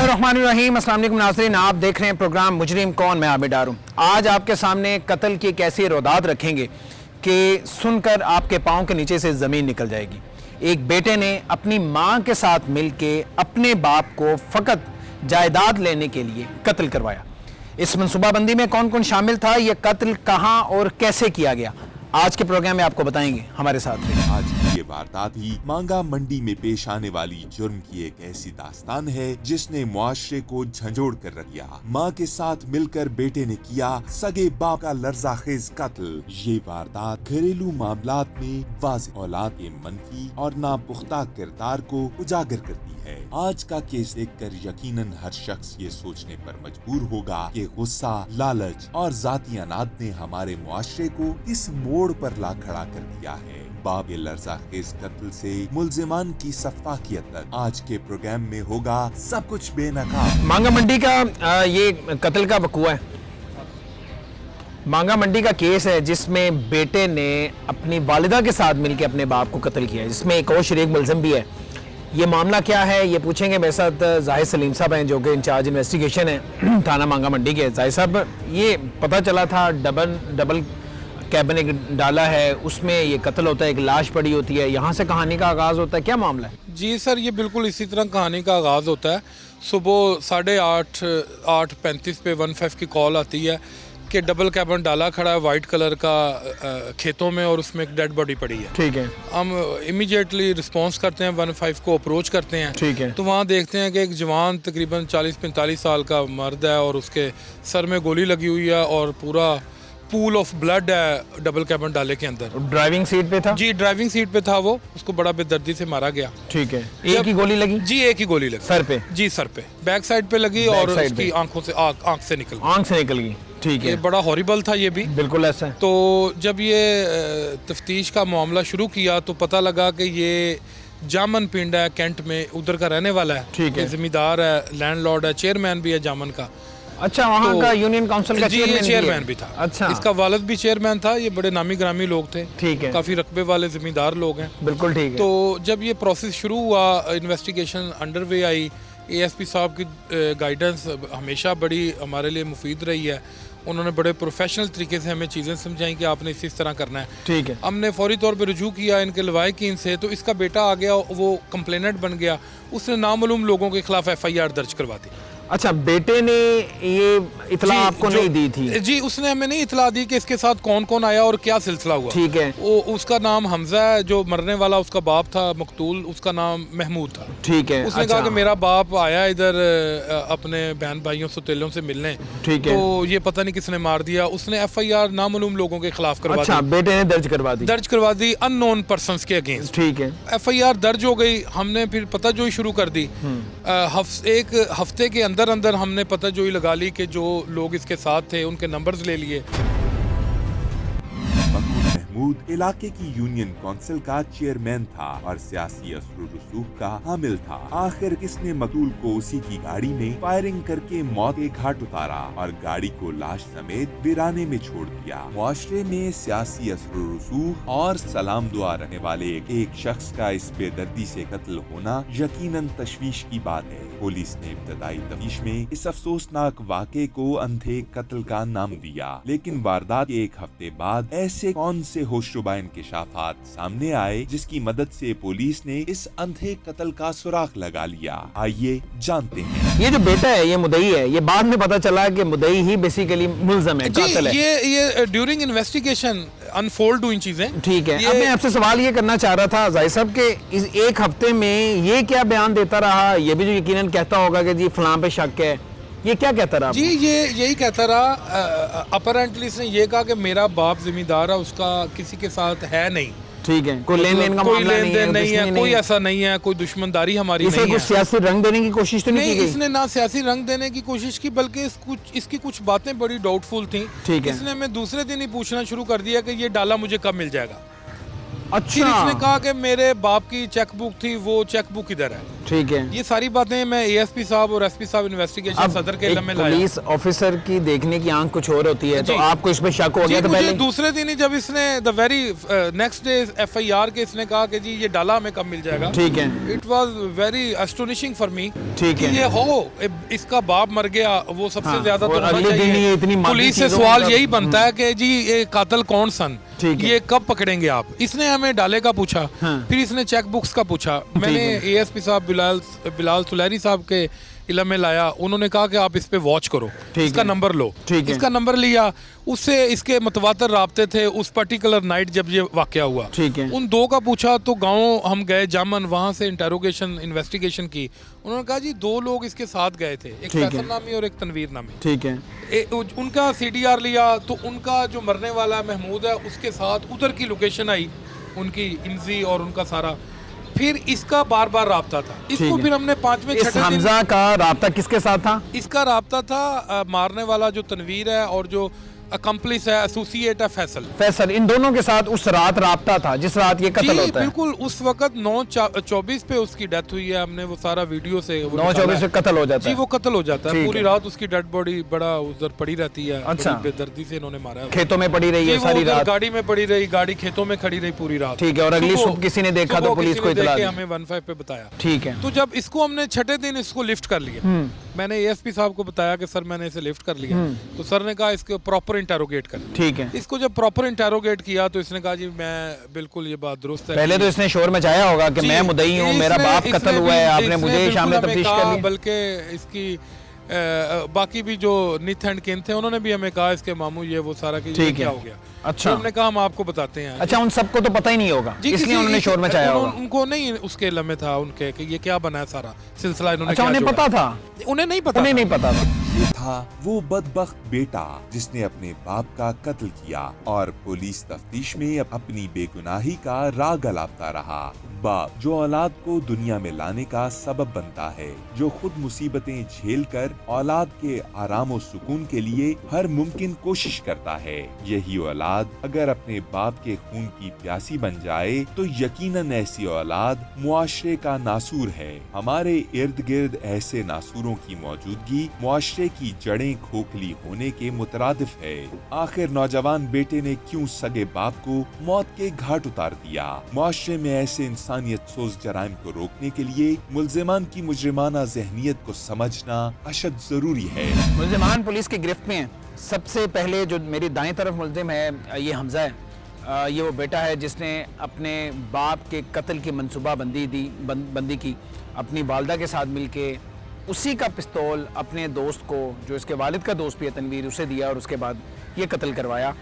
बिस्मिल्लाहिर्रहमानिर्रहीम। अस्सलाम वालेकुम नाज़रीन, आप देख रहे हैं प्रोग्राम मुजरिम कौन, मैं आबिद डार हूं। आज आपके सामने कत्ल की एक ऐसी रोदात रखेंगे कि सुनकर आपके पाँव के नीचे से ज़मीन निकल जाएगी। एक बेटे ने अपनी माँ के साथ मिलके अपने बाप को फ़कत जायदाद लेने के लिए कत्ल करवाया। इस मनसूबाबंदी में कौन कौन शामिल था, ये कत्ल कहाँ और कैसे किया गया, आज के प्रोग्राम में आपको बताएंगे। हमारे साथ रहिए। आज की ये वारदात ही मांगा मंडी में पेश आने वाली जुर्म की एक ऐसी दास्तान है जिसने मुआशरे को झंझोड़ कर रख दिया। माँ के साथ मिलकर बेटे ने किया सगे बाप का लर्जाखेज कत्ल। ये वारदात घरेलू मामलात में वाज़ेह औलाद के मनफी और नापुख्ता किरदार को उजागर करती है। आज का केस देखकर यकीनन हर शख्स ये सोचने पर मजबूर होगा कि गुस्सा, लालच और जाती अनाद ने हमारे मुआशरे को किस मोड़ पर ला खड़ा कर दिया है। बाप के लर्जाखेज कत्ल से मुल्जिमान की सफाकियत तक आज के प्रोग्राम में होगा सब कुछ बेनकाब। मांगा मंडी का ये कत्ल का वकूआ है। मांगा मंडी का केस है जिसमें बेटे ने अपनी वालिदा के साथ मिलकर अपने बाप को कत्ल किया है, जिसमें एक और शरीक मुल्जिम भी है। ये मामला क्या है ये पूछेंगे। मेरे साथ जाहिद सलीम साहब हैं जो कि इंचार्ज इन्वेस्टिगेशन है थाना मांगा मंडी के। जाहिद साहब, ये पता चला था डबल कैबिन एक डाला है, उसमें ये कत्ल होता है, एक लाश पड़ी होती है, यहाँ से कहानी का आगाज़ होता है। क्या मामला है? जी सर, ये बिल्कुल इसी तरह कहानी का आगाज़ होता है। सुबह 8:35 पे 15 की कॉल आती है कि डबल कैबिन डाला खड़ा है वाइट कलर का खेतों में और उसमें एक डेड बॉडी पड़ी है। ठीक है। हम इमीडिएटली रिस्पांस करते हैं, 15 को अप्रोच करते हैं। ठीक है। तो वहाँ देखते हैं कि एक जवान तकरीबन 40-45 साल का मर्द है और उसके सर में गोली लगी हुई है और पूरा पूल ऑफ ब्लड है डबल कैबिन डाले के अंदर। ड्राइविंग सीट पे था? जी, ड्राइविंग सीट पे था वो। उसको बड़ा बेदर्दी से मारा गया। ठीक है। एक ही गोली लगी? जी, एक ही गोली लगी। सर पे? जी, सर पे, बैक साइड पे लगी और उसकी आंखों से आंख से निकल गई। ठीक है। ये बड़ा हॉरिबल था ये भी। बिल्कुल ऐसा है। तो जब ये तफ्तीश का मामला शुरू किया तो पता लगा कि ये जामन पिंड है कैंट में, उधर का रहने वाला है। ठीक है। जिम्मेदार है, लैंडलॉर्ड है, चेयरमैन भी है जामन का। अच्छा, वहाँ का यूनियन काउंसिल का चेयरमैन भी था। अच्छा, इसका वालिद भी चेयरमैन था। ये बड़े नामी ग्रामी लोग थे। ठीक है। काफी रकबे वाले जिम्मेदार लोग हैं। बिल्कुल ठीक है। तो जब ये प्रोसेस शुरू हुआ, इन्वेस्टिगेशन अंडरवे आई, एएसपी साहब की गाइडेंस हमेशा बड़ी हमारे लिए मुफीद रही है। उन्होंने बड़े प्रोफेशनल तरीके से हमें चीज़ें समझाई कि आपने इस तरह करना है। ठीक है। हमने फौरी तौर पे रुजू किया इनके लवाहिकीन से, तो इसका बेटा आ गया, वो कंप्लेनेंट बन गया। उसने नामालूम लोगों के खिलाफ FIR दर्ज करवा दी। अच्छा, बेटे ने ये इतला आपको नहीं दी थी? जी, उसने हमें नहीं इतला दी कि इसके साथ कौन कौन आया और क्या सिलसिला हुआ। ठीक है। वो उसका नाम हमजा है, जो मरने वाला उसका बाप था मकतूल, उसका नाम महमूद था। ठीक है। उसने कहा कि मेरा बाप आया इधर अपने बहन भाइयों सौतेलों से मिलने। ठीक है। तो ये पता नहीं किसने मार दिया। उसने FIR नामालूम लोगों के खिलाफ करवा दी। अच्छा, बेटे ने दर्ज करवा दी अननोन पर्संस के अगेंस्ट। ठीक है। FIR दर्ज हो गई। हमने फिर पताजोई शुरू कर दी। एक हफ्ते के अंदर अंदर हमने पताजोई लगा ली कि जो लोग इसके साथ थे उनके नंबर्स ले लिए। महमूद इलाके की यूनियन काउंसिल का चेयरमैन था और सियासी असर रसूख का हामिल था। आखिर किसने मकतूल को उसी की गाड़ी में फायरिंग करके मौत के घाट उतारा और गाड़ी को लाश समेत वीराने में छोड़ दिया। मुआशरे में सियासी असर रसूख और सलाम दुआ रहने वाले एक शख्स का इस बेदर्दी से कत्ल होना यकीनन तशवीश की बात है। पुलिस ने इब्तदाई तफ्तीश में इस अफसोसनाक वाक़े को अंधे कत्ल का नाम दिया, लेकिन वारदात के एक हफ्ते बाद ऐसे कौन से होशरुबा इंकिशाफात सामने आए जिसकी मदद से पुलिस ने इस अंधे कत्ल का सुराग लगा लिया। आइए जानते हैं। ये जो बेटा है ये मुद्दई है, ये बाद में पता चला कि मुद्दई ही बेसिकली मुल्ज़म है, कातिल है। ये ड्यूरिंग इन्वेस्टिगेशन अनफोल्ड हुई चीजें। ठीक है। अब मैं आपसे सवाल ये करना चाह रहा था जाहिद साहब के इस एक हफ्ते में ये क्या बयान देता रहा? ये भी जो यकीनन कहता होगा कि जी फलां पे शक है, ये क्या कहता रहा? जी, ये यही कहता रहा। अपरेंटली इसने ये कहा कि मेरा बाप जिम्मेदार है, उसका किसी के साथ है नहीं। ठीक है। कोई लेन देन का मामला नहीं है, कोई ऐसा नहीं है, कोई दुश्मनदारी हमारी नहीं है। इसे कुछ सियासी रंग देने की कोशिश तो नहीं की गई? इसने ना सियासी रंग देने की कोशिश की, बल्कि इसकी कुछ बातें बड़ी डाउटफुल थी। ठीक है। इसने हमें दूसरे दिन ही पूछना शुरू कर दिया कि ये डाला मुझे कब मिल जाएगा। अच्छा। फिर इसने कहा कि मेरे बाप की चेकबुक थी, वो चेकबुक इधर है। ठीक है। ये सारी बातें मैं एएसपी साहब और एसपी साहब इन्वेस्टिगेशन अब सदर के एक इल्म में लाया। पुलिस ऑफिसर की देखने की आंख कुछ और होती है, तो जी। आपको इसमें शक हो जी, गया था मुझे पहले? दूसरे दिन ही जब इसने the very next day FIR के इसने कहा कि जी ये डाला हमें कब मिल जाएगा, ठीक है, it was very astonishing for me ठीक कि है। ये हो इसका बाप मर गया, वो सबसे हाँ, ज्यादा तो और होना अगले दिन ही ये इतनी चाहिए। मादी पुलिस से चीज़ों सवाल का- यही बनता है कि जी ये कातिल कौन सन, ठीक है। ये कब पकड़ेंगे आप। इसने हमें डाले का पूछा, हाँ। फिर इसने चेक बुक्स का पूछा। मैंने एएसपी साहब बिलाल सुलैरी साहब के इल्म में लाया, उन्होंने कहा कि आप इस पे वॉच करो, ठीक इसका है। नंबर लो, ठीक है। इसका नंबर लिया, उससे इसके मतवातर राब्ते थे उस पर्टिकुलर नाइट जब ये वाकया हुआ। ठीक है। उन दो का पूछा तो गांव हम गए जामन, वहां से इंटेरोगेशन इन्वेस्टिगेशन की। उन्होंने कहा जी 2 लोग इसके साथ गए थे, एक ठीक है। फैसल नामी और एक तनवीर नामी। ठीक है, उनका सीडीआर लिया तो उनका जो मरने वाला महमूद है उसके साथ उधर की लोकेशन आई, उनकी इमजी और उनका सारा। फिर इसका बार बार राब्ता था, ठीक इसको है। फिर हमने 5वें इस 6वें दिन हमजा का राब्ता किसके साथ था? इसका राब्ता था मारने वाला जो तनवीर है और जो अकम्पलिस है, एसोसिएट है फैसल। फैसल, इन दोनों के साथ उस रात राब्ता था जिस रात ये कत्ल जी होता है। बिल्कुल, उस वक्त 9/24 पे उसकी डेथ हुई है। हमने वो सारा वीडियो से वो 9/24 निकाला से है। कत्ल हो जाता जी है। वो कत्ल हो जाता है, ठीक पूरी है। रात उसकी डेड बॉडी बड़ा उधर पड़ी रहती है। अच्छा। बड़ी बेदर्दी से इन्होंने मारा है। खेतों में पड़ी रही जी, है वो सारी उधर रात। गाड़ी में पड़ी रही, गाड़ी खेतों में खड़ी रही पूरी रात। ठीक है, और अगली सुबह किसी ने देखा तो सुबह पुलिस किसी को ने इतला देख के दी। हमें 15 पे बताया। ठीक है, तो जब इसको हमने 6ठे दिन इसको लिफ्ट कर लिया, मैंने एएसपी साहब को बताया कि सर मैंने इसे लिफ्ट कर लिया, तो सर ने कहा इसको प्रॉपर इंटेरोगेट कर। ठीक है। इसको जब प्रॉपर इंटेरोगेट किया तो इसने कहा जी मैं बिल्कुल ये बात दुरुस्त है। पहले तो इसने शोर मचाया होगा कि जी, मैं मुद्दई हूँ, मेरा इसने- बाप इसने कत्ल हुआ भी- है, आपने इसने मुझे बिल्कुल शामिल हमें तफ्तीश कहा, कर ली। बल्कि इसकी बाकी भी जो निथ एंड किन थे उन्होंने भी हमें कहा इसके मामू ये वो सारा कि ये ठीक क्या है। हो गया। अच्छा। तो हमने कहा हम आपको बताते हैं। अच्छा, उन सबको तो पता ही नहीं होगा, जी, इसलिए किसी- उन्होंने शोर मचाया होगा। उनको नहीं उसके लम्हे था उनके कि ये क्या बना है सारा सिलसिला इन्होंने अच्छा, क्या उन्हें जोड़ा। पता था? उन्हें नहीं पता उन्हें था। नहीं पता था। ये था वो बदबख्त बेटा जिसने अपने बाप का कत्ल किया और पुलिस तफ्तीश में अपनी बेगुनाही का राग अलापता रहा। बाप जो औलाद को दुनिया में लाने का सबब बनता है, जो खुद मुसीबतें झेल कर औलाद के आराम और सुकून के लिए हर मुमकिन कोशिश करता है। यही औलाद अगर अपने बाप के खून की प्यासी बन जाए तो यकीनन ऐसी औलाद मुआशरे का नासूर है। हमारे इर्द गिर्द ऐसे नासूरों की मौजूदगी मुआशरे की जड़ें खोखली होने के मुतरादिफ है। आखिर नौजवान बेटे ने क्यों सगे बाप को मौत के घाट उतार दिया? मुआशरे में ऐसे इंसानियत सोज जराइम को रोकने के लिए मुल्जिमान की मुजरिमाना जहनियत को समझना अशद जरूरी है। मुल्जिमान पुलिस की गिरफ्त में हैं। सबसे पहले जो मेरी दाएं तरफ मुल्जिम है ये हमजा है। ये वो बेटा है जिसने अपने बाप के कत्ल की मनसूबाबंदी की, अपनी वालदा के साथ मिलके उसी का पिस्तौल अपने दोस्त को, जो इसके वालिद का दोस्त भी है तनवीर, उसे दिया और उसके बाद ये कत्ल करवाया।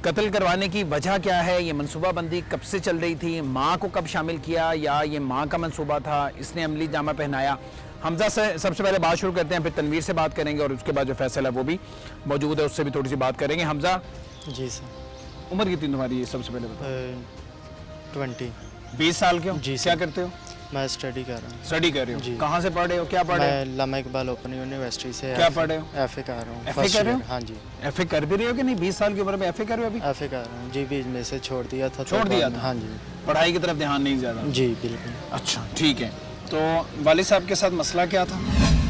कत्ल करवाने की वजह क्या है? ये मनसूबाबंदी कब से चल रही थी? माँ को कब शामिल किया, या ये माँ का मनसूबा था, इसने अमली जामा पहनाया? हमजा से सबसे पहले बात शुरू करते हैं, फिर तनवीर से बात करेंगे और उसके बाद जो फैसल है वो भी मौजूद है, उससे भी थोड़ी सी बात करेंगे। हमजा, जी सर। उम्र कितनी तुम्हारी? सबसे पहले बताओ। 20। 20 साल के हो? जी क्या सर। करते हो? मैं स्टडी कर रहा हूँ। स्टडी कर रहे हो? जी। कहाँ से पढ़ रहे हो? क्या पढ़ रहे हो? मैं लामा इकबाल ओपन यूनिवर्सिटी से क्या पढ़ रहे हो? एफए कर रहा हूँ। FA फर्स्ट कर रहे हो? ईयर, हाँ जी। एफए कर भी रहे हो कि नहीं? 20 साल की उम्र में एफए कर रहे हो अभी? एफए कर रहा हूँ जी, बीच में से छोड़ दिया था। छोड़ तो दिया बाद में- था? हाँ जी। पढ़ाई की तरफ ध्यान नहीं ज़्यादा? जी बिल्कुल। अच्छा, ठीक है। तो वालिद साहब के साथ मसला क्या था?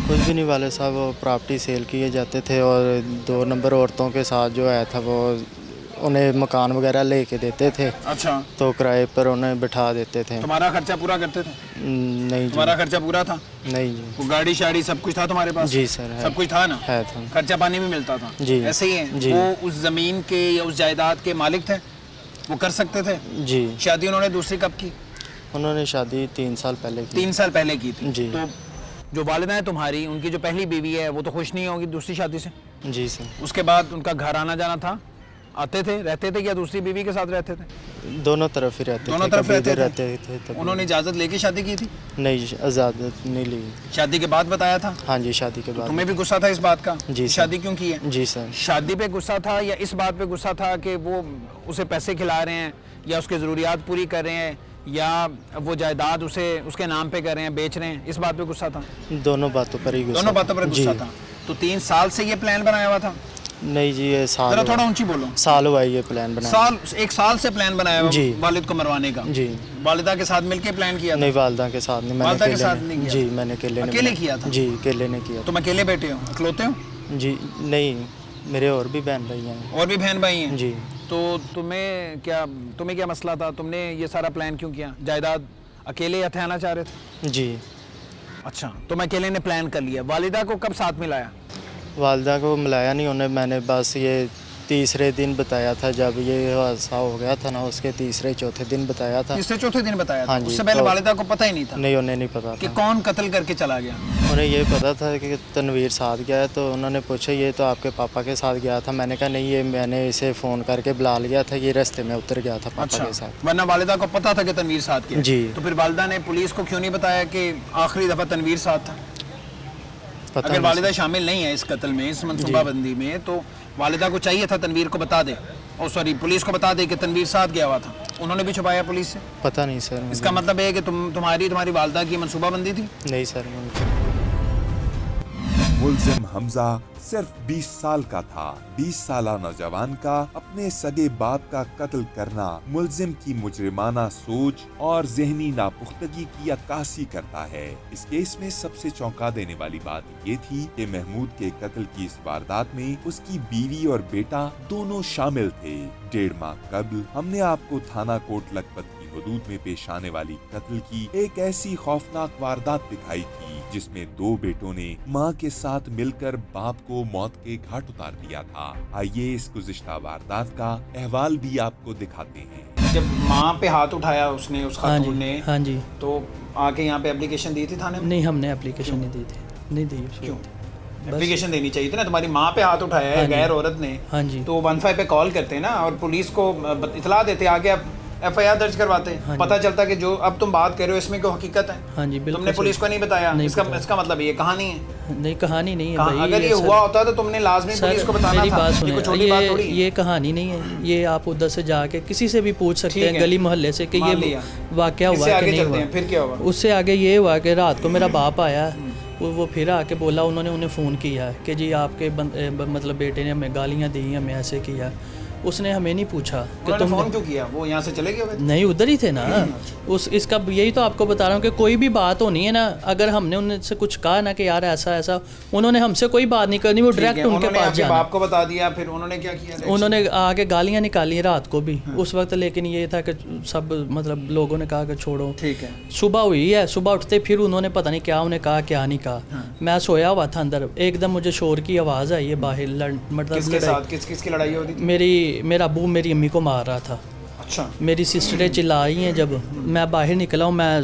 कुछ भी नहीं, वाले साहब वो प्रॉपर्टी सेल किए जाते थे और 2 नंबर औरतों के साथ जो आया था वो उन्हें मकान वगैरह लेके देते थे, अच्छा, तो किराए पर उन्हें बिठा देते थे। तुम्हारा खर्चा पूरा करते थे? नहीं जी। तुम्हारा खर्चा पूरा था? नहीं जी। वो गाड़ी शाड़ी सब कुछ था तुम्हारे पास? जी सर, है। सब कुछ था ना? है था। खर्चा पानी भी मिलता था? जी। ऐसे ही है? जी। वो उस जमीन के या उस जायदाद के मालिक थे, वो कर सकते थे? जी। शादी उन्होंने दूसरी कब की? उन्होंने शादी 3 साल पहले की। 3 साल पहले की थी? जी। तो जो वालिदा है तुम्हारी, उनकी जो पहली बीवी है वो तो खुश नहीं होगी दूसरी शादी से? जी सर। उसके बाद उनका घर आना जाना था? आते थे, रहते थे, या दूसरी बीवी के साथ रहते थे? दोनों तरफ ही रहते दोनों थे। तरफ कभी रहते इधर थे? रहते थे तभी। उन्होंने इजाज़त लेके शादी की थी? नहीं, इजाज़त नहीं ली। शादी के बाद बताया था? हाँ जी, शादी के बाद। तुम्हें भी गुस्सा था इस बात का? जी सर। शादी क्यों की है? जी सर। शादी पे गुस्सा था या इस बात पे गुस्सा था कि वो उसे पैसे खिला रहे हैं या उसके ज़रूरियात पूरी कर रहे हैं या वो जायदाद उसे उसके नाम पे कर रहे हैं, बेच रहे हैं, इस बात पे गुस्सा था? दोनों बातों पर ही गुस्सा। दोनों बातों पर गुस्सा जी। था। तो 3 साल से ये प्लान बनाया हुआ था? नहीं जी, ये साल जरा हुआ। थोड़ा ऊंची बोलो। साल हुआ है ये प्लान बनाया। साल, एक साल से प्लान बनाया हुआ जी। वालिद को मरवाने का। जी। वालिदा के साथ मिलके प्लान किया था? नहीं, वालदा के साथ नहीं, मैंने वालदा के अकेले साथ ने- नहीं किया? जी, मैंने अकेले ने अकेले बनाया। किया था? जी, अकेले ने किया। तुम अकेले बैठे हो, इकलौते हो? जी नहीं, मेरे और भी बहन भाई हैं। और भी बहन भाई हैं? जी। तो तुम्हें क्या मसला था? तुमने ये सारा प्लान क्यों किया? जायदाद अकेले हथियाना चाह रहे थे? जी। अच्छा, तुम अकेले ने प्लान कर लिया। वालिदा को कब साथ मिलाया? वालदा को मिलाया नहीं उन्हें, मैंने बस ये तीसरे दिन बताया था, जब ये हादसा हो गया था ना, उसके तीसरे चौथे दिन बताया था। तीसरे चौथे दिन बताया था? हाँ जी, उससे पहले तो- वालिदा को पता ही नहीं था नहीं, उन्हें नहीं पता कि था। कौन कत्ल करके चला गया? उन्हें ये पता था कि तनवीर साथ गया है, तो उन्होंने पूछा ये तो आपके पापा के साथ गया था। मैंने कहा नहीं, ये मैंने इसे फ़ोन करके बुला लिया था, ये रास्ते में उतर गया था पापा के साथ। वरना वालिदा को पता था कि तनवीर साथ गया? जी। तो फिर वालिदा ने पुलिस को क्यों नहीं बताया कि आखिरी दफा तनवीर साथ था? पता अगर नहीं वालिदा शामिल नहीं है इस कत्ल में, इस मनसूबाबंदी में, तो वालिदा को चाहिए था तनवीर को बता दे, और सॉरी पुलिस को बता दे कि तनवीर साथ गया हुआ था। उन्होंने भी छुपाया पुलिस से? पता नहीं सर मुझे। इसका मतलब है कि तुम्हारी वालिदा की मनसूबाबंदी थी? नहीं सर मुझे। मुल्जिम हमजा सिर्फ 20 साल का था। 20 साला नौजवान का अपने सगे बाप का कत्ल करना मुल्जिम की मुजरिमाना सोच और जहनी नापुख्तगी की अक्कासी करता है। इस केस में सबसे चौंका देने वाली बात ये थी कि महमूद के कत्ल की इस वारदात में उसकी बीवी और बेटा दोनों शामिल थे। 1.5 माह कबल हमने आपको थाना कोट लखपत की हदूद में पेश आने वाली कत्ल की एक ऐसी खौफनाक वारदात दिखाई थी जिसमें 2 बेटों ने मां के साथ मिलकर बाप को मौत के घाट उतार दिया था। आइए इस गुज़िश्ता वारदात का अहवाल भी आपको दिखाते हैं। जब माँ पे हाथ उठाया उसने, उस हाँ खातून जी, ने, हाँ जी। तो आके यहाँ पे एप्लीकेशन दी थी थाने में? नहीं, हमने एप्लीकेशन नहीं दी थी, नहीं दी उस क्यों? वक्त। एप्लीकेशन देनी चाहिए थी ना। तुम्हारी माँ पे हाथ उठाया है हाँ जी। गैर औरत ने, हाँ जी। तो 15 पे कॉल करते ना और पुलिस को इतला देते, आगे FIR दर्ज करवाते। हाँ जी। पता चलता कि जो अब तुम बात कर रहे हो इसमें कोई हकीकत है। हाँ जी, बिल्कुल तुमने पुलिस को नहीं बताया? नहीं इसका बताया। इसका मतलब ये कहानी है? नहीं, कहानी नहीं है कहा- भाई। अगर ये सर- हुआ होता तो तुमने लाजमी सर, पुलिस को बताना मेरी था। बात ये सुने, कोई छोटी बात थोड़ी है। ये कहानी नहीं है। ये आप उधर से जाके किसी से भी पूछ सकते ठीक हैं है। गली मोहल्ले से कि मान ये लिया। वाकया हुआ इससे है कि आगे नहीं चलते हुआ। हैं, फिर क्या हुआ? उससे आगे ये हुआ कि रात को मेरा बाप आया, वो फिर आके बोला, उन्होंने उन्हें फ़ोन किया कि जी आपके मतलब बेटे ने हमें गालियाँ दी, हमें ऐसे किया। उसने हमें नहीं पूछा कि उन्होंने तुम फोन क्यों किया? वो यहाँ से चले गए? नहीं, उधर ही थे ना। इसका यही तो आपको बता रहा हूँ कि कोई भी बात होनी है ना, अगर हमने उनसे कुछ कहा ना कि यार ऐसा ऐसा, उन्होंने हमसे कोई बात नहीं करनी, वो डायरेक्ट उनके उन्होंने पास आपके जाना। बाप को बता दिया, फिर उन्होंने क्या किया? उन्होंने आके गालियाँ निकाली रात को भी उस वक्त, लेकिन ये था कि सब मतलब लोगों ने कहा कि छोड़ो। ठीक है। सुबह हुई है, सुबह उठते फिर उन्होंने पता नहीं क्या उन्हें कहा, क्या नहीं कहा। मैं सोया हुआ था अंदर, एकदम मुझे शोर की आवाज़ आई है बाहर, मतलब किसके साथ किसकी लड़ाई होती थी? मेरा अबू मेरी अम्मी को मार रहा था। अच्छा। मेरी सिस्टरें चिल्ला रही हैं। जब मैं बाहर निकला हूँ, मैं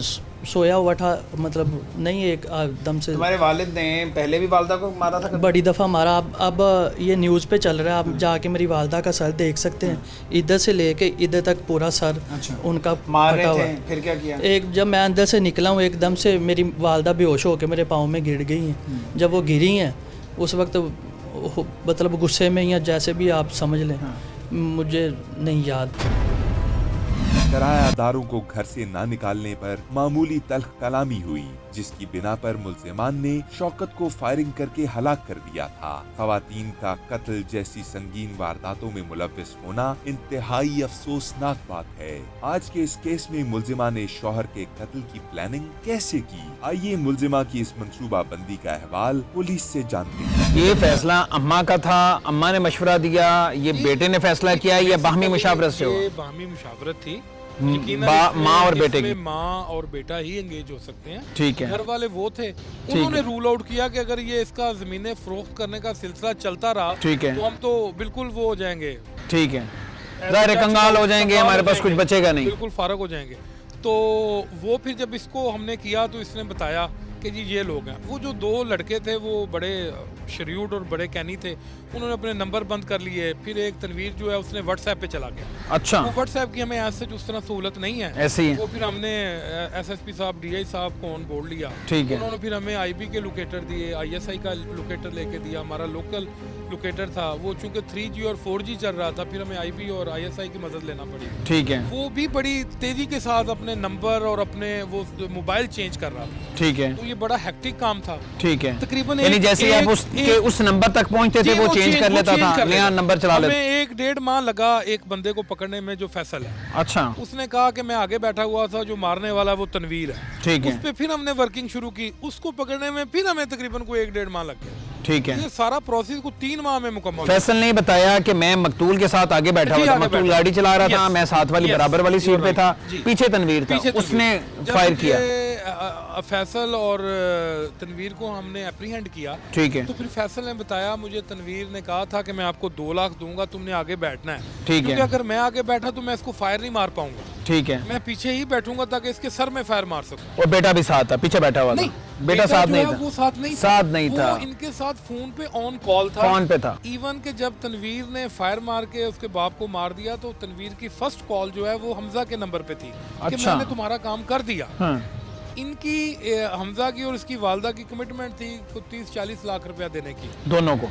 सोया हुआ था, मतलब नहीं एकदम से। तुम्हारे वालिद ने पहले भी वालदा को मारा था? बड़ी दफ़ा मारा। अब ये न्यूज़ पे चल रहा है, आप जाके मेरी वालदा का सर देख सकते हैं, इधर से लेके इधर तक पूरा सर उनका मार फटा रहे हुआ थे, है। फिर क्या किया? जब मैं अंदर से निकला हूँ, एकदम से मेरी वालदा बेहोश होकर मेरे पाँव में गिर गई हैं। जब वो गिरी हैं उस वक्त मतलब गुस्से में या जैसे भी आप समझ लें, मुझे नहीं याद। किरायादारों को घर से ना निकालने पर मामूली तल्ख कलामी हुई, जिसकी बिना पर मुल्जिमान ने शौकत को फायरिंग करके हलाक कर दिया था। खवातीन का कत्ल जैसी संगीन वारदातों में मुलव्विस होना इंतहाई अफसोसनाक बात है। आज के इस केस में मुल्जिमा ने शौहर के कत्ल की प्लानिंग कैसे की? आइए मुल्जिमा की इस मंसूबा बंदी का अहवाल पुलिस से जानते हैं। ये फैसला अम्मा का था, अम्मा ने मशवरा दिया, ये बेटे ने फैसला किया, या बाहमी मुशावरत से हुआ? ये बाहमी मुशावरत थी। माँ और बेटे की? माँ और बेटा ही एंगेज हो सकते हैं। ठीक है। घर वाले वो थे, उन्होंने रूल आउट किया कि अगर ये इसका जमीनें फरोख्त करने का सिलसिला चलता रहा, ठीक है, तो हम तो बिल्कुल वो हो जाएंगे। ठीक है, ज़ाहिर है कंगाल हो जाएंगे, हमारे पास कुछ बचेगा नहीं। बिल्कुल फारग हो जाएंगे। तो वो फिर जब इसको हमने किया तो इसने बताया कि जी ये लोग हैं। वो जो 2 लड़के थे वो बड़े शरीउड और बड़े कैनी थे, उन्होंने अपने नंबर बंद कर लिए। फिर एक तनवीर जो है उसने व्हाट्सएप पे चला गया। अच्छा। वो व्हाट्सएप की हमें ऐसे उस तरह सहूलत नहीं है, ऐसे ही है। वो फिर हमने SSP साहब DI साहब को ऑन बोर्ड लिया। ठीक है। उन्होंने फिर हमें IB के लोकेटर दिए, ISI का लोकेटर लेके दिया, हमारा लोकल लोकेटर था वो, चूंकि 3G और 4G चल रहा था, फिर हमें IB और ISI की मदद लेना पड़ी। ठीक है। वो भी बड़ी तेजी के साथ अपने नंबर और अपने वो मोबाइल चेंज कर रहा था। ठीक है। तो ये बड़ा हेक्टिक काम था। ठीक है, तकरीबन यानी जैसे आप उस नंबर तक पहुंचते थे वो चेंज कर लेता था, नया नंबर चला लेता। हमें 1-1.5 माह लगा एक बंदे को पकड़ने में जो फैसल है। अच्छा, उसने कहा कि मैं आगे बैठा हुआ था, जो मारने वाला वो तनवीर है। ठीक है, उस पे फिर हमने वर्किंग शुरू की, उसको पकड़ने में फिर हमें तकरीबन कोई 1-1.5 माह लग गया। ठीक है, ये सारा प्रोसेस को 3 माह में मुकम्मल हुआ। फैसल ने बताया कि मैं मकतूल के साथ आगे बैठा जी, हुआ था, आगे मकतूल बैठा। गाड़ी चला रहा था, Yes, मैं साथ वाली yes, बराबर वाली सीट you're पे right, था, जी। पीछे तनवीर था, पीछे तनवीर। उसने जब फायर किया। फैसल और तनवीर को हमने एप्रीहेंड किया, ठीक है, तो फिर फैसल ने बताया मुझे, तनवीर ने कहा था कि मैं आपको 2 लाख दूंगा, तुमने आगे बैठना है। ठीक क्योंकि है, अगर मैं आगे बैठा तो मैं इसको फायर नहीं मार पाऊंगा, ठीक है, मैं पीछे ही बैठूंगा ताकि इसके सर में फायर मार सकूं। और बेटा भी साथ था, पीछे बैठा हुआ था, बेटा साथ जो नहीं है था, वो साथ नहीं साथ नहीं था, वो इनके साथ फोन पे ऑन कॉल था, फोन पे था। इवन के जब तनवीर ने फायर मार के उसके बाप को मार दिया तो तनवीर की फर्स्ट कॉल जो है वो हमजा के नंबर पे थी कि अच्छा। मैंने तुम्हारा काम कर दिया। हाँ, इनकी हमजा की और उसकी वालदा की कमिटमेंट थी 30-40 लाख रुपया देने की दोनों को,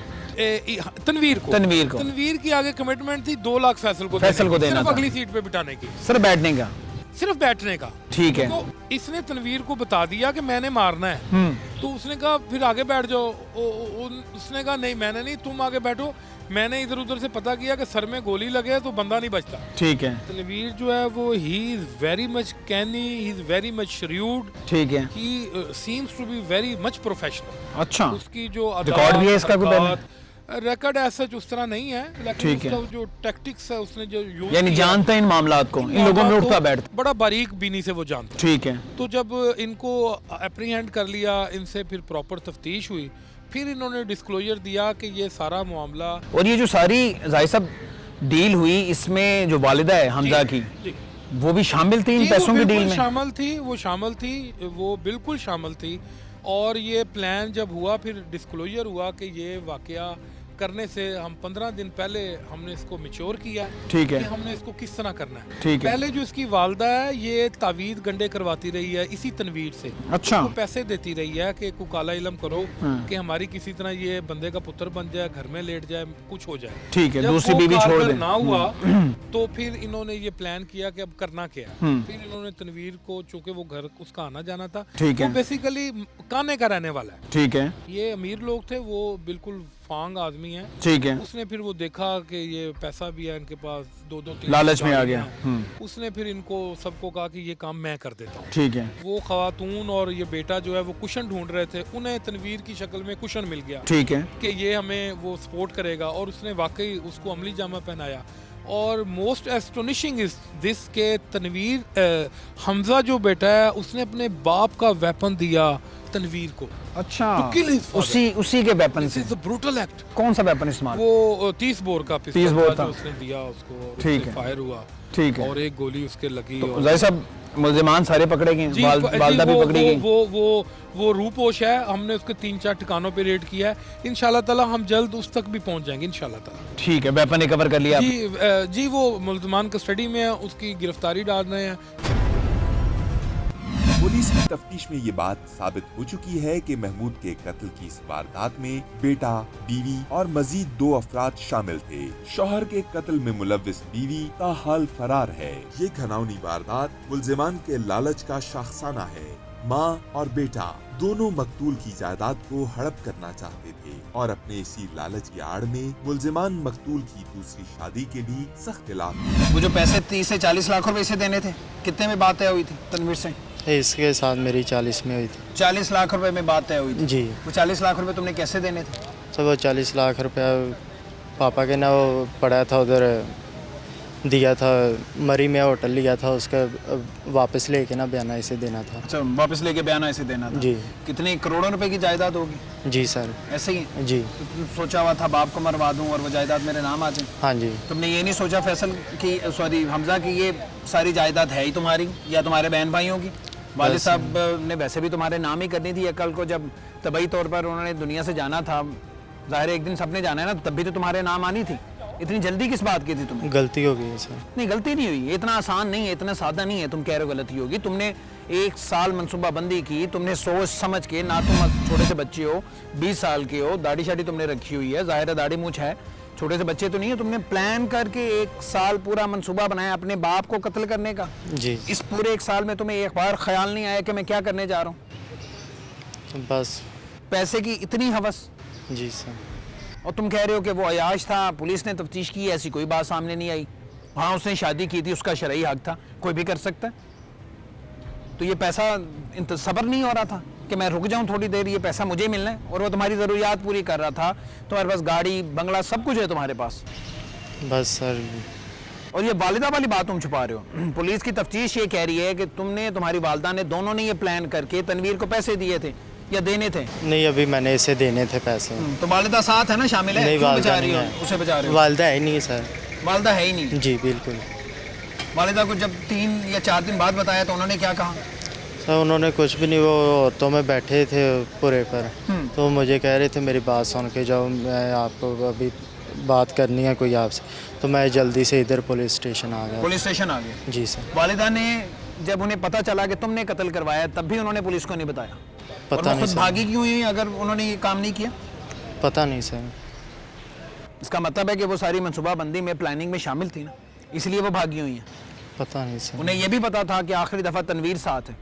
तनवीर को तनवीर की आगे कमिटमेंट थी 2 लाख फैसल को देना सिर्फ अगली सीट पे बिठाने की, सर बैठने का, सिर्फ बैठने का। ठीक है, तो इसने तनवीर को बता दिया कि मैंने मारना है, तो उसने कहा फिर आगे बैठ जाओ। उसने कहा नहीं मैंने नहीं, तुम आगे बैठो। मैंने इधर उधर से पता किया कि सर में गोली लगे तो बंदा नहीं बचता। ठीक है, तनवीर जो है वो he is very much canny, he is very much shrewd, ठीक है, he seems to be very much professional. अच्छा, उसकी जो रिकॉर्ड भी है इसका कोई पहले? रिकॉर्ड ऐसा उस तरह नहीं है, लेकिन ठीक है, उसका जो टैक्टिक्स है उसने जो यूज यानी जानता है इन मामलात को, इन लोगों में उठता बैठता। बड़ा बारीक बीनी से वो जानता। ठीक है, तो जब इनको एप्रीहेंड कर लिया, इनसे फिर प्रॉपर तफ्तीश हुई, फिर इन्होंने डिस्क्लोजर दिया कि ये सारा मामला। और ये जो सारी जाहिर साहब डील हुई, इसमें जो वालिदा है हमजा की, वो भी शामिल थी इन पैसों की डील में? शामिल थी, वो बिल्कुल शामिल थी। और ये प्लान जब हुआ, फिर डिस्क्लोजर हुआ कि ये वाकया करने से हम 15 दिन पहले हमने इसको मैच्योर किया। ठीक है, कि हमने इसको किस तरह करना है। ठीक है, पहले जो इसकी वालदा है ये तावीज़ गंडे करवाती रही है इसी तनवीर से। अच्छा, उसको पैसे देती रही है कि कोई काला इलम करो, कि हमारी किसी तरह ये बंदे का पुत्र बन जाए, घर में लेट जाए, कुछ हो जाए। ठीक है, जब दूसरी वो बीवी छोड़ कारगर दे। ना हुआ तो फिर इन्होंने ये प्लान किया कि अब करना क्या है। फिर इन्होंने तनवीर को, चूंकि वो घर उसका आना जाना था, ठीक है, वो बेसिकली काने का रहने वाला है। ठीक है, ये अमीर लोग थे, वो बिल्कुल फांग आदमी है। ठीक है, उसने फिर वो देखा कि ये पैसा भी है इनके पास, 2-3 लालच में आ गया। उसने फिर इनको सबको कहा कि ये काम मैं कर देता हूँ। ठीक है, वो खवातून और ये बेटा जो है वो कुशन ढूंढ रहे थे, उन्हें तनवीर की शक्ल में कुशन मिल गया। ठीक है, कि ये हमें वो सपोर्ट करेगा, और उसने वाकई उसको अमली जामा पहनाया। और मोस्ट एस्टोनिशिंग इज दिस के तनवीर हमजा जो बेटा है उसने अपने बाप का वेपन दिया तनवीर को। अच्छा, To kill his father. उसी के वेपन से? Brutal act. कौन सा वेपन इस्तेमाल? वो 30 बोर का पिस्तौल 30 बोर था था। जो उसने दिया उसको, ठीक उससे है, फायर हुआ, ठीक है, और एक गोली उसके लगी। तो जाहिर साहब मुल्जिमान सारे पकड़े गए, वालदा भी पकड़ी गई। वो रूपोश है, हमने उसके 3-4 ठिकानों पे रेड किया है। इंशाल्लाह ताला हम जल्द उस तक भी पहुंच जाएंगे इंशाल्लाह ताला। ठीक है, वेपन रिकवर कर लिया? जी वो मुल्जिमान कस्टडी में है, उसकी गिरफ्तारी डाल रहे हैं। पुलिस की तफ्तीश में ये बात साबित हो चुकी है कि महमूद के कत्ल की इस वारदात में बेटा, बीवी और मजीद 2 अफराद शामिल थे। शौहर के कत्ल में मुलव्विस बीवी ताहाल फरार है। ये घिनौनी वारदात मुल्जिमान के लालच का शाखसाना है। माँ और बेटा दोनों मकतूल की जायदाद को हड़प करना चाहते थे और अपने इसी लालच की आड़ में मुल्जिमान मकतूल की दूसरी शादी के भी सख्त खिलाफ। वो जो पैसे 30 से 40 लाख रुपए इसे देने थे, कितने में बात तय हुई थी तनवीर से? इसके साथ मेरी 40 में हुई थी। 40 लाख रुपए में बात तय हुई थी? जी। वो 40 लाख रुपए तुमने कैसे देने थे? तो वो 40 लाख रुपया पापा के ना वो पड़ा था, उधर दिया था, मरी में होटल लिया था, उसका वापस लेके ना बयाना इसे देना था। अच्छा, वापस लेके बयाना इसे देना था? जी। कितने करोड़ों रुपए की जायदाद होगी? जी सर। ऐसे ही? जी। तो तुम सोचा हुआ था बाप को मरवा दूं और वो जायदाद मेरे नाम आ जाए? हाँ जी। तुमने ये नहीं सोचा फैसल की, सॉरी हमजा की, ये सारी जायदाद है ही तुम्हारी या तुम्हारे बहन भाइयों की? वालिद साहब ने वैसे भी तुम्हारे नाम ही करनी थी। कल को जब तबई तौर पर उन्होंने दुनिया से जाना था, जाहिर एक दिन सबने जाना है ना, तब भी तो तुम्हारे नाम आनी थी। इतनी जल्दी किस बात की थी तुम्हें? गलती हो गई सर। नहीं, गलती नहीं हुई, इतना आसान नहीं है, इतना सादा नहीं है। तुम कह रहे हो गलती होगी। तुमने 1 साल मनसूबाबंदी की, तुमने सोच समझ के, ना तुम छोटे से बच्चे हो, 20 साल के हो, दाढ़ी शाड़ी तुमने रखी हुई है, जाहिर है दाढ़ी मूछ है, छोटे से बच्चे तो नहीं है। तुमने प्लान करके 1 साल पूरा मनसूबा बनाया अपने बाप को कत्ल करने का। जी। इस पूरे 1 साल में तुम्हें एक बार ख्याल नहीं आया कि मैं क्या करने जा रहा हूँ? बस पैसे की इतनी हवस, जी सर। और तुम कह रहे हो कि वो अयाश था, पुलिस ने तफ्तीश की, ऐसी कोई बात सामने नहीं आई। हाँ उसने शादी की थी, उसका शरई हक था, कोई भी कर सकता है। तो ये पैसा सब्र नहीं हो रहा था कि मैं रुक जाऊं थोड़ी देर, ये पैसा मुझे मिलना है, और वो तुम्हारी ज़रूरियात पूरी कर रहा था। तुम्हारे पास गाड़ी बंगला सब कुछ है तुम्हारे पास, बस सर। और ये वालिदा वाली बात तुम छुपा रहे हो। पुलिस की तफ्तीश ये कह रही है कि तुमने, तुम्हारी वालिदा ने, दोनों ने ये प्लान करके तनवीर को पैसे दिए थे या देने थे। नहीं, अभी मैंने इसे देने थे पैसे। तो वालिदा साथ है ना, शामिल है? नहीं, क्यों वालिदा बचा रही नहीं हो है। उसे, बचा रहे हो? वालिदा है नहीं सर। वालिदा है ही नहीं? जी बिल्कुल। वालिदा को जब 3 या 4 दिन बाद बताया तो उन्होंने क्या कहा? सर उन्होंने कुछ भी नहीं, वो औरतों में बैठे थे पूरे पर, तो मुझे कह रहे थे मेरी बात सुन के जाओ, मैं आपको अभी बात करनी है कोई आपसे, तो मैं जल्दी से इधर पुलिस स्टेशन आ गया। पुलिस स्टेशन आ गए? जी सर। वालिदा ने जब उन्हें पता चला कि तुमने कत्ल करवाया, तब भी उन्होंने पुलिस को नहीं बताया? पता और वो नहीं खुद सर। भागी क्यों हुई अगर उन्होंने ये काम नहीं किया? पता नहीं सर। इसका मतलब है कि वो सारी मनसूबाबंदी में, प्लानिंग में शामिल थी ना, इसलिए वो भागी हुई हैं। पता नहीं सर। उन्हें यह भी पता था कि आखिरी दफ़ा तनवीर साथ है,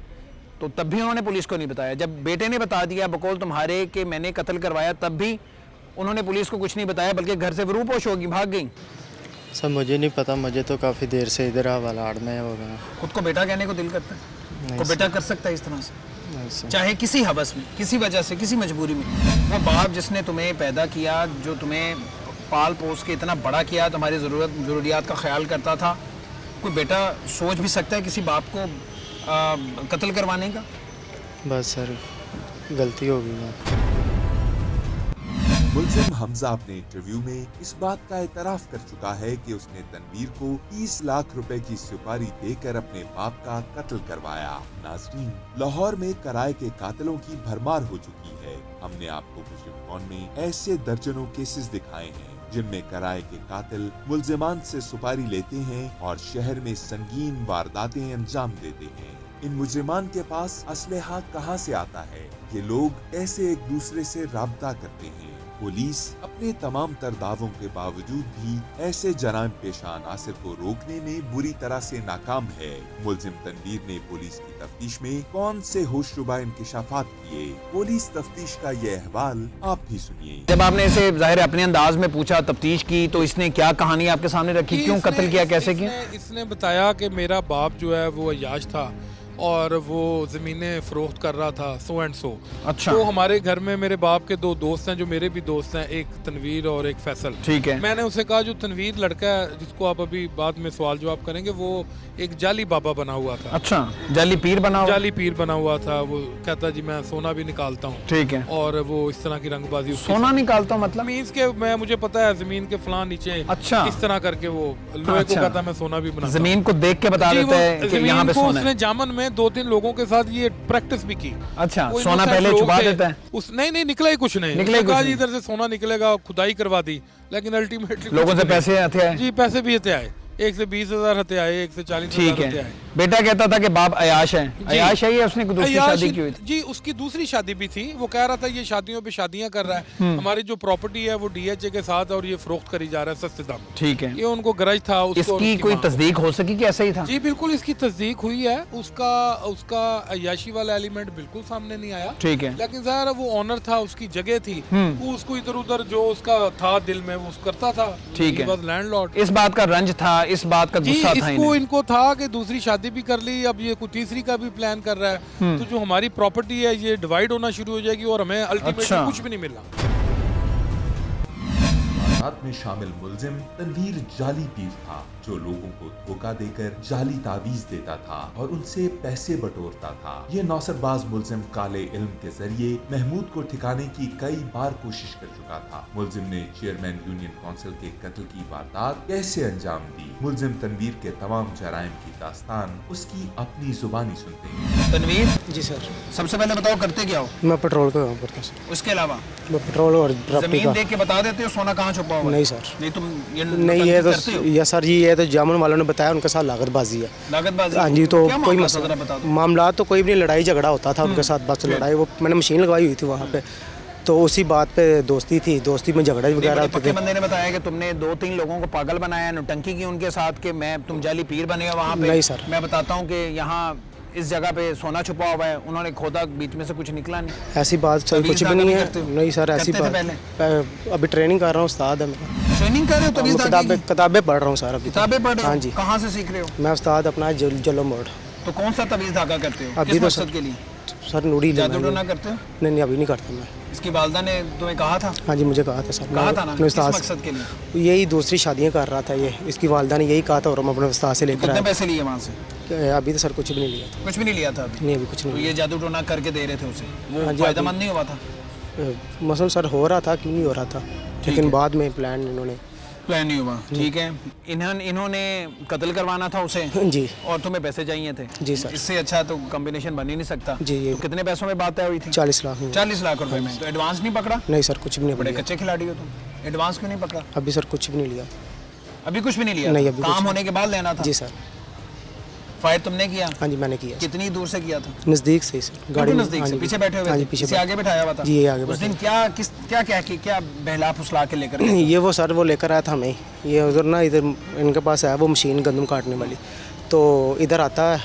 तो तब भी उन्होंने पुलिस को नहीं बताया। जब बेटे ने बता दिया बकौल तुम्हारे कि मैंने कत्ल करवाया, तब भी उन्होंने पुलिस को कुछ नहीं बताया, बल्कि घर से विरूपोश होगी, भाग गई। सर मुझे नहीं पता, मुझे तो काफ़ी देर से इधर हवालात में हो गया। खुद को बेटा कहने को दिल करता है? नहीं को सर। बेटा कर सकता है इस तरह से, नहीं सर। चाहे किसी हवस में, किसी वजह से, किसी मजबूरी में। वो बाप जिसने तुम्हें पैदा किया, जो तुम्हें पाल पोस के इतना बड़ा किया, तुम्हारी ज़रूरियात का ख्याल करता था, कोई बेटा सोच भी सकता है किसी बाप को कत्ल करवाने का? बस सर गलती हो गई है। मुल्जिम हमजा अपने इंटरव्यू में इस बात का एतराफ़ कर चुका है कि उसने तनवीर को 30 लाख रुपए की सुपारी देकर अपने बाप का कत्ल करवाया। नाज़रीन, लाहौर में कराए के कातिलों की भरमार हो चुकी है। हमने आपको बुजुर्गों में ऐसे दर्जनों केसेस दिखाए हैं जिनमें कराए के कातिल मुल्जिमान से सुपारी लेते हैं और शहर में संगीन वारदातें अंजाम देते हैं। इन मुजरिमान के पास असलहा कहां से आता है? ये लोग ऐसे एक दूसरे से राब्ता करते हैं। पुलिस अपने तमाम तर दावों के बावजूद भी ऐसे जराइम पेशा अनासिर को रोकने में बुरी तरह से नाकाम है। मुल्जिम तनवीर ने पुलिस की तफ्तीश में कौन से होशरुबा इंकिशाफात किए? पुलिस तफ्तीश का ये अहवाल आप भी सुनिए। जब आपने इसे जाहिर अपने अंदाज में पूछा, तफ्तीश की, तो इसने क्या कहानी आपके सामने रखी? क्यों कत्ल किया, कैसे किया? इसने बताया कि मेरा बाप जो है वो अयाश था और वो ज़मीनें फ़रोख्त कर रहा था, सो एंड सो। अच्छा। तो हमारे घर में मेरे बाप के 2 दोस्त हैं जो मेरे भी दोस्त हैं, एक तनवीर और एक फैसल। ठीक है। मैंने उसे कहा जो तनवीर लड़का है जिसको आप अभी बाद में सवाल जवाब करेंगे, वो एक जाली बाबा बना हुआ था। अच्छा, जाली पीर बना हुआ? जाली पीर बना हुआ था। वो कहता जी मैं सोना भी निकालता हूँ। ठीक है। और वो इस तरह की रंगबाजी उसकी सोना निकालता हूँ मतलब? मीन्स के मैं, मुझे पता है ज़मीन के फलां नीचे, अच्छा। इस तरह करके वो लोहे अच्छा। को कहता है मैं सोना भी बनाता हूँ। जमीन को देख के बता जी, देता वो है कि ज़मीन यहाँ पे को सोना है। उसने जामन में 2-3 लोगों के साथ ये प्रैक्टिस भी की। अच्छा, वो सोना innocent पहले लोग छुपा थे। देता है? उस नहीं निकला ही कुछ नहीं। निकला ही उसने कहा कुछ जी नहीं। इधर से सोना निकलेगा, खुदाई करवा दी, लेकिन अल्टीमेटली लोगों से पैसे आते हैं? जी पैसे भी हते आए, 1 से 20,000 हते आए, 1 से 40,000 ठीक हते है। आए। बेटा कहता था कि बाप अयाश है। अयाश है या उसने कोई दूसरी अय्याश शादी की हुई थी? जी उसकी दूसरी शादी भी थी। वो कह रहा था ये शादियों पे शादियां कर रहा है, हमारी जो प्रॉपर्टी है वो डीएचए के साथ और ये फरोख्त करी जा रहा है सस्ते दाम। ठीक है। ये उनको गरज था उसको। इसकी कोई तस्दीक हो सकी कि ऐसा ही था? जी बिल्कुल इसकी तस्दीक हुई है। उसका अय्याशी वाला एलिमेंट बिल्कुल सामने नहीं आया। ठीक है। लेकिन ज़ाहिर है वो ऑनर था, उसकी जगह थी, वो उसको इधर उधर जो उसका था दिल में वो करता था। ठीक है। लैंडलॉर्ड। इस बात का रंज था, इस बात का जी गुस्सा था इसको इन्हें। इनको था कि दूसरी शादी भी कर ली, अब ये कोई तीसरी का भी प्लान कर रहा है, तो जो हमारी प्रॉपर्टी है ये डिवाइड होना शुरू हो जाएगी और हमें अल्टीमेटली अच्छा। कुछ भी नहीं मिलना। में शामिल मुल्जिम तनवीर जाली पीर था जो लोगों को धोखा देकर जाली तावीज देता था और उनसे पैसे बटोरता था। ये नौसरबाज मुल्जिम काले इल्म के जरिए महमूद को ठिकाने की कई बार कोशिश कर चुका था। मुल्जिम ने चेयरमैन यूनियन काउंसिल के कत्ल की वारदात कैसे अंजाम दी? मुल्जिम तनवीर के तमाम जराइम की दास्तान उसकी अपनी जुबानी सुनते हैं। तनवीर जी सर, सबसे पहले बताओ करते क्या हो? मैं पेट्रोल का काम करता हूँ सर। उसके अलावा मैं पेट्रोल और प्रॉपर्टी जमीन का। देख के बता देते हो सोना कहाँ छुपा हुआ है? नहीं सर। नहीं तुम ये नहीं ये करते हो? तो ये सर जी ये तो जामुन वालों ने बताया, उनके साथ लागतबाजी है। लागतबाजी? हाँ जी, तो क्या कोई मामला था, जरा मसला बता दो। मामला तो कोई भी नहीं, लड़ाई झगड़ा होता था उनके साथ, बस लड़ाई, वो मैंने मशीन लगवाई हुई थी वहाँ पे, तो उसी बात पे दोस्ती थी, दोस्ती में झगड़ा नहीं, वगैरह बड़े होते पक्के थे। बंदे ने बताया कि तुमने 2-3 लोगों को पागल बनाया, नौटंकी की उनके साथ कि मैं तुम जाली पीर बने हो वहाँ पे। नहीं सर। मैं बताता हूँ कि यहाँ इस जगह पे सोना छुपा हुआ है, उन्होंने खोदा, बीच में से कुछ निकला नहीं। ऐसी बात सही तवीज़ कुछ भी धागा नहीं भी है। करते हो? नहीं सर ऐसी करते थे बात अभी ट्रेनिंग कर रहा हूँ, उस्ताद है मेरा। ट्रेनिंग कर रहे हो तवीज़ धागे की? किताबें पढ़ रहा हूँ सर अभी। किताबें पढ़ रहे हो? हाँ जी। कहाँ से सीख रहे हो? मैं उस्ताद अपना जलो मोड़। तो कौन सा तवीज़ धागा करते हो? अभी किस तो मकसद के लिए? सर नूरी जादू टोना करते हो? नहीं अभी नहीं करता मैं। इसकी वालदा ने तुम्हें कहा था? हाँ जी मुझे कहा था सर। कहा था ना, अपने किस उस्ताद मकसद के लिए? से। यही दूसरी शादियाँ कर रहा था ये, इसकी वालदा ने यही कहा था और हम अपने उस्ताद से लेकर कितने आए। पैसे लिए वहाँ से? अभी तो सर कुछ भी नहीं लिया। कुछ भी नहीं लिया था अभी? नहीं अभी कुछ तो नहीं ये जादू टोना करके दे रहे थे उसे, वो हाँ जी, फायदेमंद नहीं हुआ था? लिया। मसलन सर हो रहा था, क्यों नहीं हो रहा था, लेकिन बाद में प्लान इन्होंने। प्लान नहीं हुआ, ठीक है। इन्होंने कत्ल करवाना था उसे जी और तुम्हें पैसे चाहिए थे। जी सर। इससे अच्छा तो कॉम्बिनेशन बन ही नहीं सकता। जी, ये- तो कितने पैसों में बात तय हुई थी? 40 लाख में। 40 लाख रुपए में। तो एडवांस नहीं पकड़ा? नहीं सर कुछ भी नहीं बड़े लिया। कच्चे खिलाड़ी हो तुम, एडवांस क्यों नहीं पकड़ा? अभी सर कुछ भी नहीं लिया। अभी कुछ भी नहीं लिया? नहीं, था? अभी कुछ काम नहीं। होने के बाद लेना था? जी सर। फायर तुमने किया? हाँ जी मैंने किया। कितनी दूर से किया था? नज़दीक से ही सर। गाड़ी में- नजदीक हाँ से जी, पीछे बैठे हुए हाँ जी थे? पीछे इसे आगे बैठाया हुआ था? जी, ये आगे उस बैठा दिन क्या बहला फुसला के लेकर गए? ये वो सर वो लेकर आया था हमें। ये उधर ना इधर इनके पास है वो मशीन गंदम काटने वाली, तो इधर आता है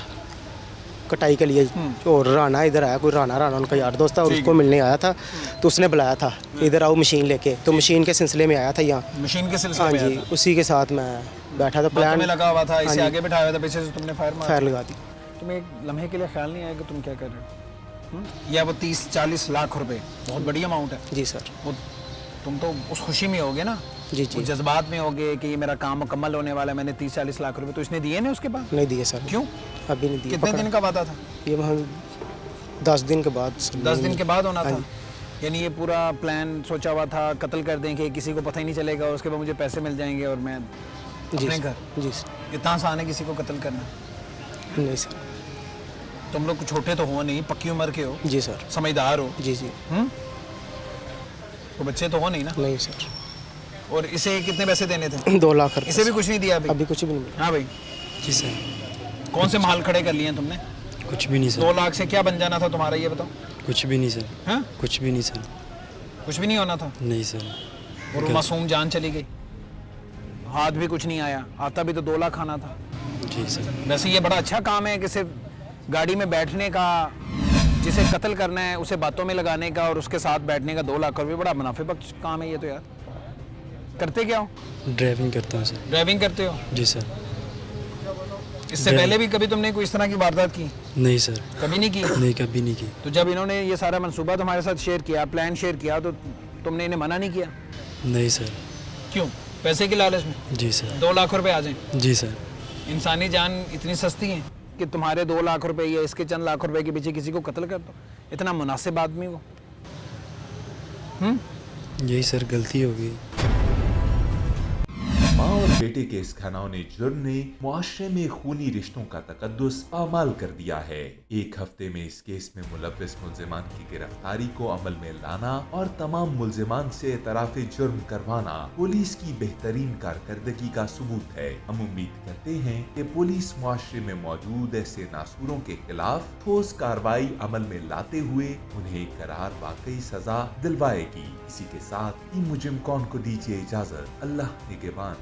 कटाई के लिए। और राना इधर आया, कोई राना उनका यार दोस्त था और उसको मिलने आया था, तो उसने बुलाया था इधर आओ मशीन लेके, तो मशीन के सिलसिले में आया था यहाँ। मशीन के सिलसिले हाँ में जी आया था? उसी के साथ मैं बैठा था। बातों प्लान में लगा हुआ था, हाँ इसे जी। आगे बैठाया हुआ था, पीछे से तुमने फायर मारा? फायर लगा दी। तुम्हें एक लम्हे के लिए ख्याल नहीं आया कि तुम क्या कर रहे हो? या वो 30-40 लाख रुपए बहुत बड़ी अमाउंट है। जी सर। वो तुम तो उस खुशी में होगे ना, जी वो जी जज्बात में होगे कि ये मेरा काम मुकम्मल होने वाला है, मैंने 30-40 लाख रुपए तो इसने दिए ना उसके बाद? नहीं दिए सर। क्यों? अभी नहीं दिए। कितने दिन का वादा था? ये हम 10 दिन के बाद सर। 10 दिन के बाद होना हाँ था? यानी ये पूरा प्लान सोचा हुआ था, कत्ल कर देंगे, किसी को पता ही नहीं चलेगा, उसके बाद मुझे पैसे मिल जाएंगे और मैं जी अपने सर। घर। जी सर। इतना आसान है किसी को कत्ल करना? नहीं सर। तुम लोग छोटे तो हो नहीं, पक्की उम्र के हो, जी सर। समझदार हो, जी जी। तो बच्चे तो हो नहीं ना? नहीं सर। और इसे कितने पैसे देने थे? 2 लाख रुपए। इसे भी कुछ नहीं दिया अभी? अभी कुछ भी नहीं मिला। हाँ भाई, जी सर। कौन से महल खड़े कर लिए हैं तुमने? कुछ भी नहीं 2 सर। लाख से क्या बन जाना था तुम्हारा, ये बताओ? कुछ भी नहीं सर। हाँ, कुछ भी नहीं सर। कुछ भी नहीं होना था नहीं सर। और वो मासूम जान चली गई, हाथ भी कुछ नहीं आया, आता भी तो 2 लाख आना था। जी सर। वैसे ये बड़ा अच्छा काम है कि सिर्फ गाड़ी में बैठने का, जिसे कत्ल करना है उसे बातों में लगाने का और उसके साथ बैठने का 2 लाख रुपये, बड़ा मुनाफे बख्श काम है ये तो यार। करते क्या हो? ड्राइविंग करता हूँ सर। ड्राइविंग करते हो? जी सर। इससे पहले भी कभी तुमने कोई इस तरह की वारदात की? नहीं सर। कभी नहीं की? नहीं कभी नहीं की। तो जब इन्होंने ये सारा मंसूबा तुम्हारे साथ शेयर किया, प्लान शेयर किया, तो तुमने इन्हें मना नहीं किया? नहीं सर। क्यों? पैसे के लालच में? जी सर। 2 लाख रुपए आ जाए? जी सर। इंसानी जान इतनी सस्ती है कि तुम्हारे 2 लाख रुपए या इसके चंद लाख रुपए के पीछे किसी को कत्ल कर दो? इतना मुनासिब आदमी वो? यही सर गलती हो गई। माँ और बेटे के इस घिनौने जुर्म ने मुआशरे में खूनी रिश्तों का तकद्दुस पामाल कर दिया है। 1 हफ्ते में इस केस में मुलव्विस मुल्जिमान की गिरफ्तारी को अमल में लाना और तमाम मुल्जिमान से एतराफ़े जुर्म करवाना पुलिस की बेहतरीन कारकर्दगी का सबूत है। हम उम्मीद करते हैं कि पुलिस मुआशरे में मौजूद ऐसे नासूरों के खिलाफ ठोस कार्रवाई अमल में लाते हुए उन्हें करार वाकई सजा दिलवाएगी। इसी के साथ ही मुजिम कौन को दीजिए इजाजत। अल्लाह निगहबान।